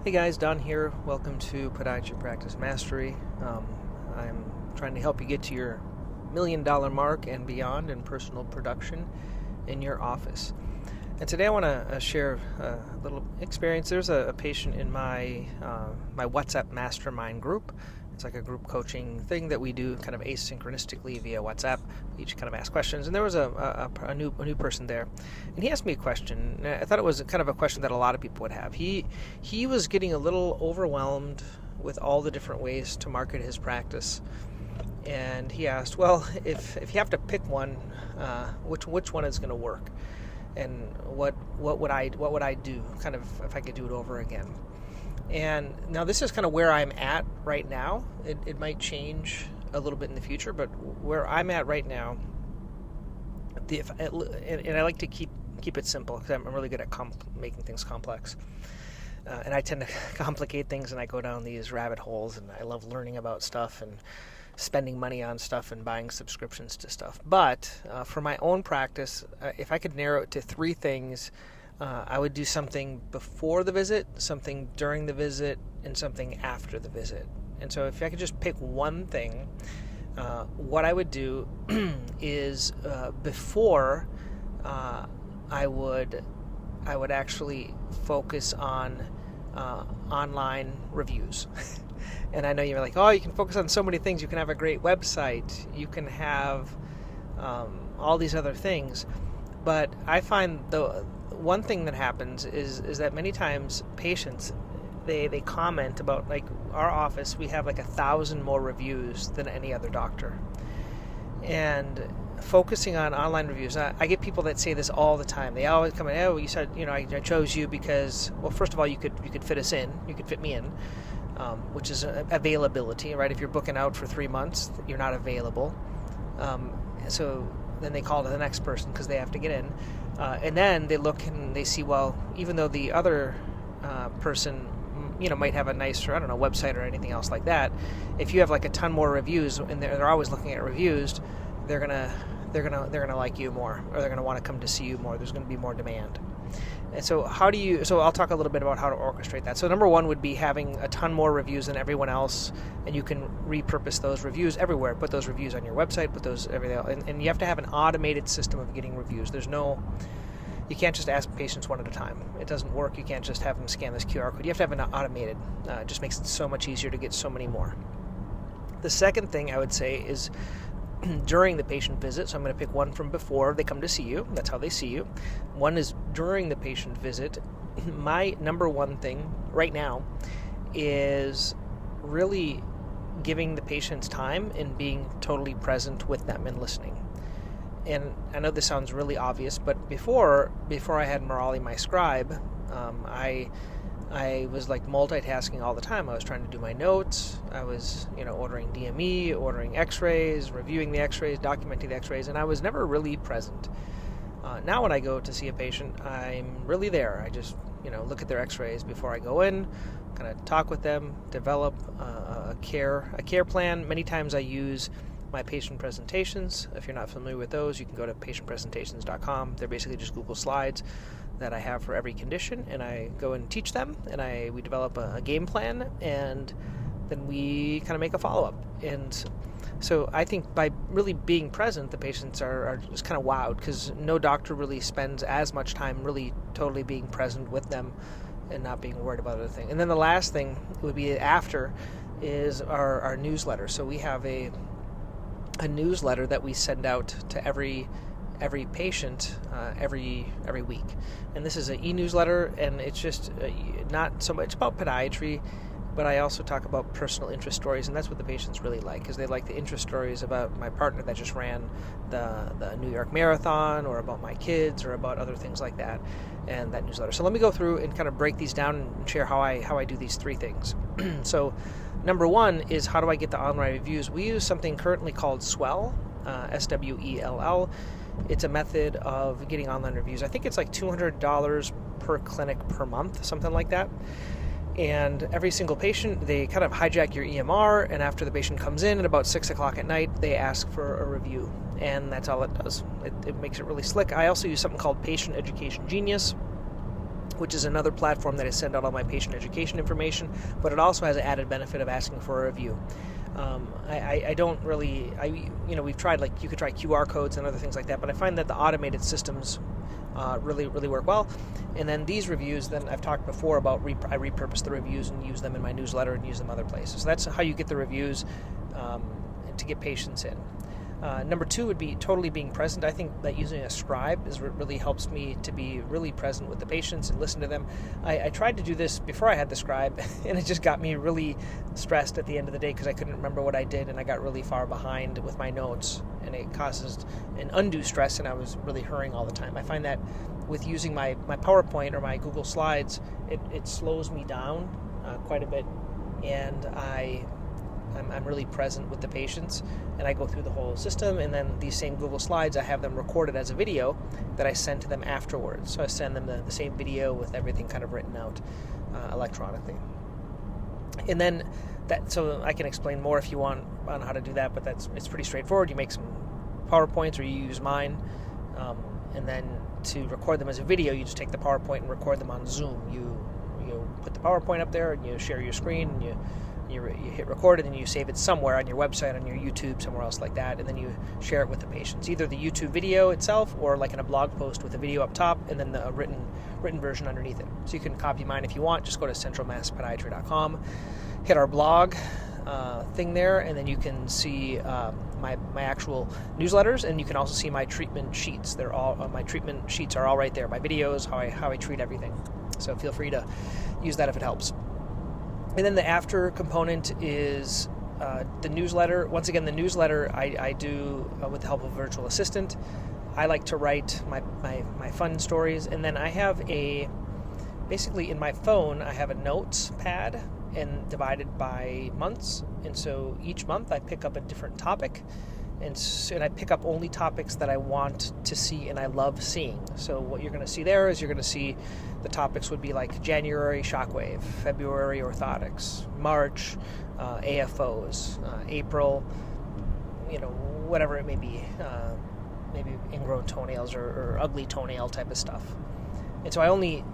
Hey guys, Don here. Welcome to Podiatry Practice Mastery. I'm trying to help you get to your $1 million mark and beyond in personal production in your office. And today I want to share a little experience. There's a patient in my WhatsApp mastermind group. It's like a group coaching thing that we do kind of asynchronistically via WhatsApp. We each kind of ask questions. And there was a new person there. And he asked me a question. I thought it was kind of a question that a lot of people would have. He was getting a little overwhelmed with all the different ways to market his practice. And he asked, well, if you have to pick one, which one is going to work? And what would I do, kind of, if I could do it over again? And now this is kind of where I'm at right now. It might change a little bit in the future, but where I'm at right now, and I like to keep it simple because I'm really good at making things complex. And I tend to complicate things, and I go down these rabbit holes, and I love learning about stuff and spending money on stuff and buying subscriptions to stuff. But for my own practice, if I could narrow it to three things, I would do something before the visit, something during the visit, and something after the visit. And so if I could just pick one thing, what I would do is before I would actually focus on online reviews. And I know you're like, oh, you can focus on so many things. You can have a great website. You can have all these other things. But I find the one thing that happens is that many times patients, they comment about, like, our office, we have like 1,000 more reviews than any other doctor. And focusing on online reviews, I get people that say this all the time. They always come in, oh, you said, I chose you because, well, first of all, you could fit us in, you could fit me in, which is availability, right? If you're booking out for 3 months, you're not available. So then they call to the next person because they have to get in. And then they look and they see, well, even though the other person, might have a nicer, website or anything else like that, if you have like a ton more reviews and they're always looking at reviews, they're gonna like you more, or they're gonna want to come to see you more. There's gonna be more demand. And so so I'll talk a little bit about how to orchestrate that. So number one would be having a ton more reviews than everyone else, and you can repurpose those reviews everywhere. Put those reviews on your website, put those everything else. And you have to have an automated system of getting reviews. You can't just ask patients one at a time. It doesn't work. You can't just have them scan this QR code. You have to have an automated. It just makes it so much easier to get so many more. The second thing I would say is during the patient visit. So I'm going to pick one from before they come to see you. That's how they see you. One is during the patient visit. My number one thing right now is really giving the patients time and being totally present with them and listening. And I know this sounds really obvious, but before I had Morali, my scribe, I was like multitasking all the time. I was trying to do my notes. I was, ordering DME, ordering x-rays, reviewing the x-rays, documenting the x-rays, and I was never really present. Now when I go to see a patient, I'm really there. I just, look at their x-rays before I go in, kind of talk with them, develop a care plan. Many times I use my patient presentations. If you're not familiar with those, you can go to patientpresentations.com. They're basically just Google Slides that I have for every condition, and I go and teach them, and we develop a game plan, and then we kind of make a follow-up. And so I think by really being present, the patients are just kind of wowed, because no doctor really spends as much time really totally being present with them and not being worried about other things. And then the last thing would be after is our newsletter. So we have a newsletter that we send out to every patient every week, and this is an e-newsletter, and it's just not so much about podiatry, but I also talk about personal interest stories, and that's what the patients really like, because they like the interest stories about my partner that just ran the New York Marathon, or about my kids, or about other things like that, and that newsletter. So let me go through and kind of break these down and share how I do these three things. So number one is, how do I get the online reviews? We use something currently called Swell, SWELL. It's a method of getting online reviews. I think it's like $200 per clinic per month, something like that. And every single patient, they kind of hijack your EMR, and after the patient comes in at about 6 o'clock at night, they ask for a review. And that's all it does. It makes it really slick. I also use something called Patient Education Genius. which is another platform that I send out all my patient education information, but it also has an added benefit of asking for a review. I don't really, we've tried, like, you could try QR codes and other things like that, but I find that the automated systems really work well. And then these reviews, then I've talked before about I repurpose the reviews and use them in my newsletter and use them other places. So that's how you get the reviews to get patients in. Number 2 would be totally being present. I think that using a scribe really helps me to be really present with the patients and listen to them. I tried to do this before I had the scribe, and it just got me really stressed at the end of the day because I couldn't remember what I did, and I got really far behind with my notes, and it causes an undue stress, and I was really hurrying all the time. I find that with using my PowerPoint or my Google Slides, it slows me down quite a bit, and I'm really present with the patients, and I go through the whole system, and then these same Google Slides, I have them recorded as a video that I send to them afterwards. So I send them the same video with everything kind of written out electronically. And then so I can explain more if you want on how to do that, but it's pretty straightforward. You make some PowerPoints, or you use mine, and then to record them as a video, you just take the PowerPoint and record them on Zoom. You put the PowerPoint up there, and you share your screen, and you hit record, and then you save it somewhere on your website, on your YouTube, somewhere else like that, and then you share it with the patients, either the YouTube video itself or like in a blog post with the video up top and then the written version underneath it. So you can copy mine if you want. Just go to centralmasspodiatry.com, hit our blog thing there, and then you can see my actual newsletters, and you can also see my treatment sheets. They're all my treatment sheets are all right there. My videos, how I treat everything. So feel free to use that if it helps. And then the after component is the newsletter. Once again, the newsletter I do with the help of a virtual assistant. I like to write my fun stories, and then I have basically in my phone, I have a notes pad and divided by months. And so each month I pick up a different topic, and I pick up only topics that I want to see and I love seeing. So what you're going to see there is you're going to see the topics would be like January shockwave, February orthotics, March AFOs, April, whatever it may be, maybe ingrown toenails or ugly toenail type of stuff. And so I only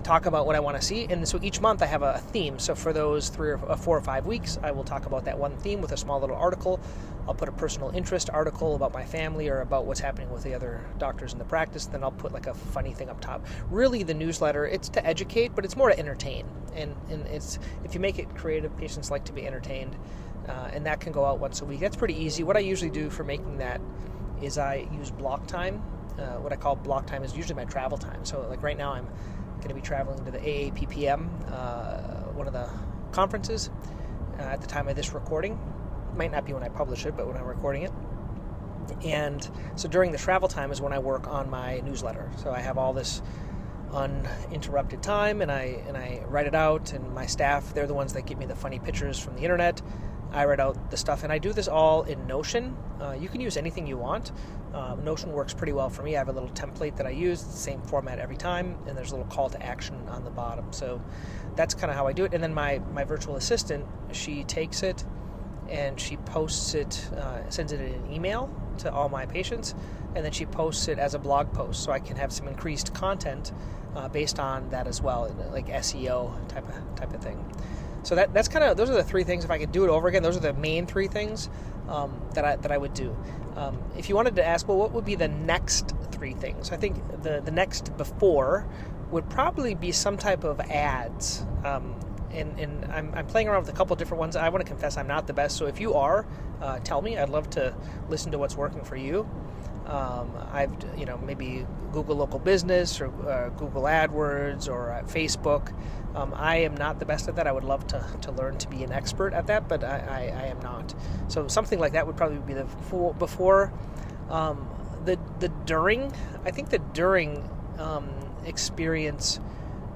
talk about what I want to see, and so each month I have a theme. So for those 4 or 5 weeks, I will talk about that one theme with a small little article. I'll put a personal interest article about my family or about what's happening with the other doctors in the practice. Then I'll put like a funny thing up top. Really, the newsletter, it's to educate, but it's more to entertain. And it's, if you make it creative, patients like to be entertained, and that can go out once a week. That's pretty easy. What I usually do for making that is I use block time. What I call block time is usually my travel time. So like right now I'm going to be traveling to the AAPPM, one of the conferences, at the time of this recording. Might not be when I publish it, but when I'm recording it. And so during the travel time is when I work on my newsletter. So I have all this uninterrupted time, and I write it out, and my staff, they're the ones that give me the funny pictures from the internet. I write out the stuff, and I do this all in Notion. You can use anything you want. Notion works pretty well for me. I have a little template that I use, it's the same format every time, and there's a little call to action on the bottom. So that's kind of how I do it. And then my virtual assistant, she takes it and she posts it, sends it in an email to all my patients, and then she posts it as a blog post, so I can have some increased content based on that as well, like SEO type of thing. So that's kind of, those are the 3 things. If I could do it over again, those are the main 3 things that I would do. If you wanted to ask, well, what would be the next 3 things? I think the next before would probably be some type of ads. And I'm playing around with a couple different ones. I want to confess I'm not the best. So if you are, tell me. I'd love to listen to what's working for you. Maybe Google Local Business or Google AdWords or Facebook. I am not the best at that. I would love to learn to be an expert at that, but I am not. So something like that would probably be the before. The during. I think the during experience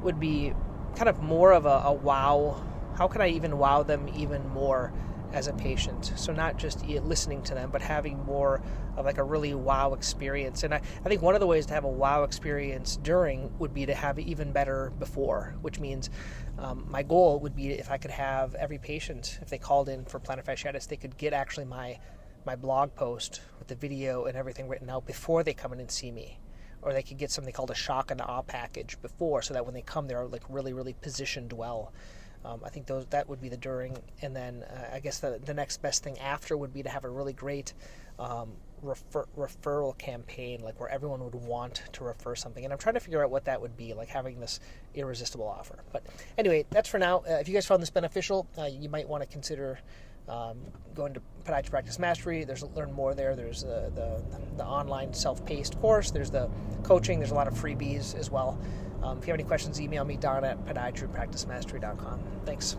would be kind of more of a wow. How can I even wow them even more as a patient? So not just listening to them, but having more of like a really wow experience. And I think one of the ways to have a wow experience during would be to have it even better before, which means my goal would be if I could have every patient, if they called in for plantar fasciitis, they could get actually my blog post with the video and everything written out before they come in and see me. or they could get something called a shock and awe package before, so that when they come, they're like really, really positioned well. I think that would be the during, and then I guess the next best thing after would be to have a really great referral campaign, like where everyone would want to refer something. And I'm trying to figure out what that would be, like having this irresistible offer. But anyway, that's for now. If you guys found this beneficial, you might want to consider going to Podiatry Practice Mastery. There's learn more there. There's the online self-paced course. There's the coaching. There's a lot of freebies as well. If you have any questions, email me, Don at podiatrypracticemastery.com. Thanks.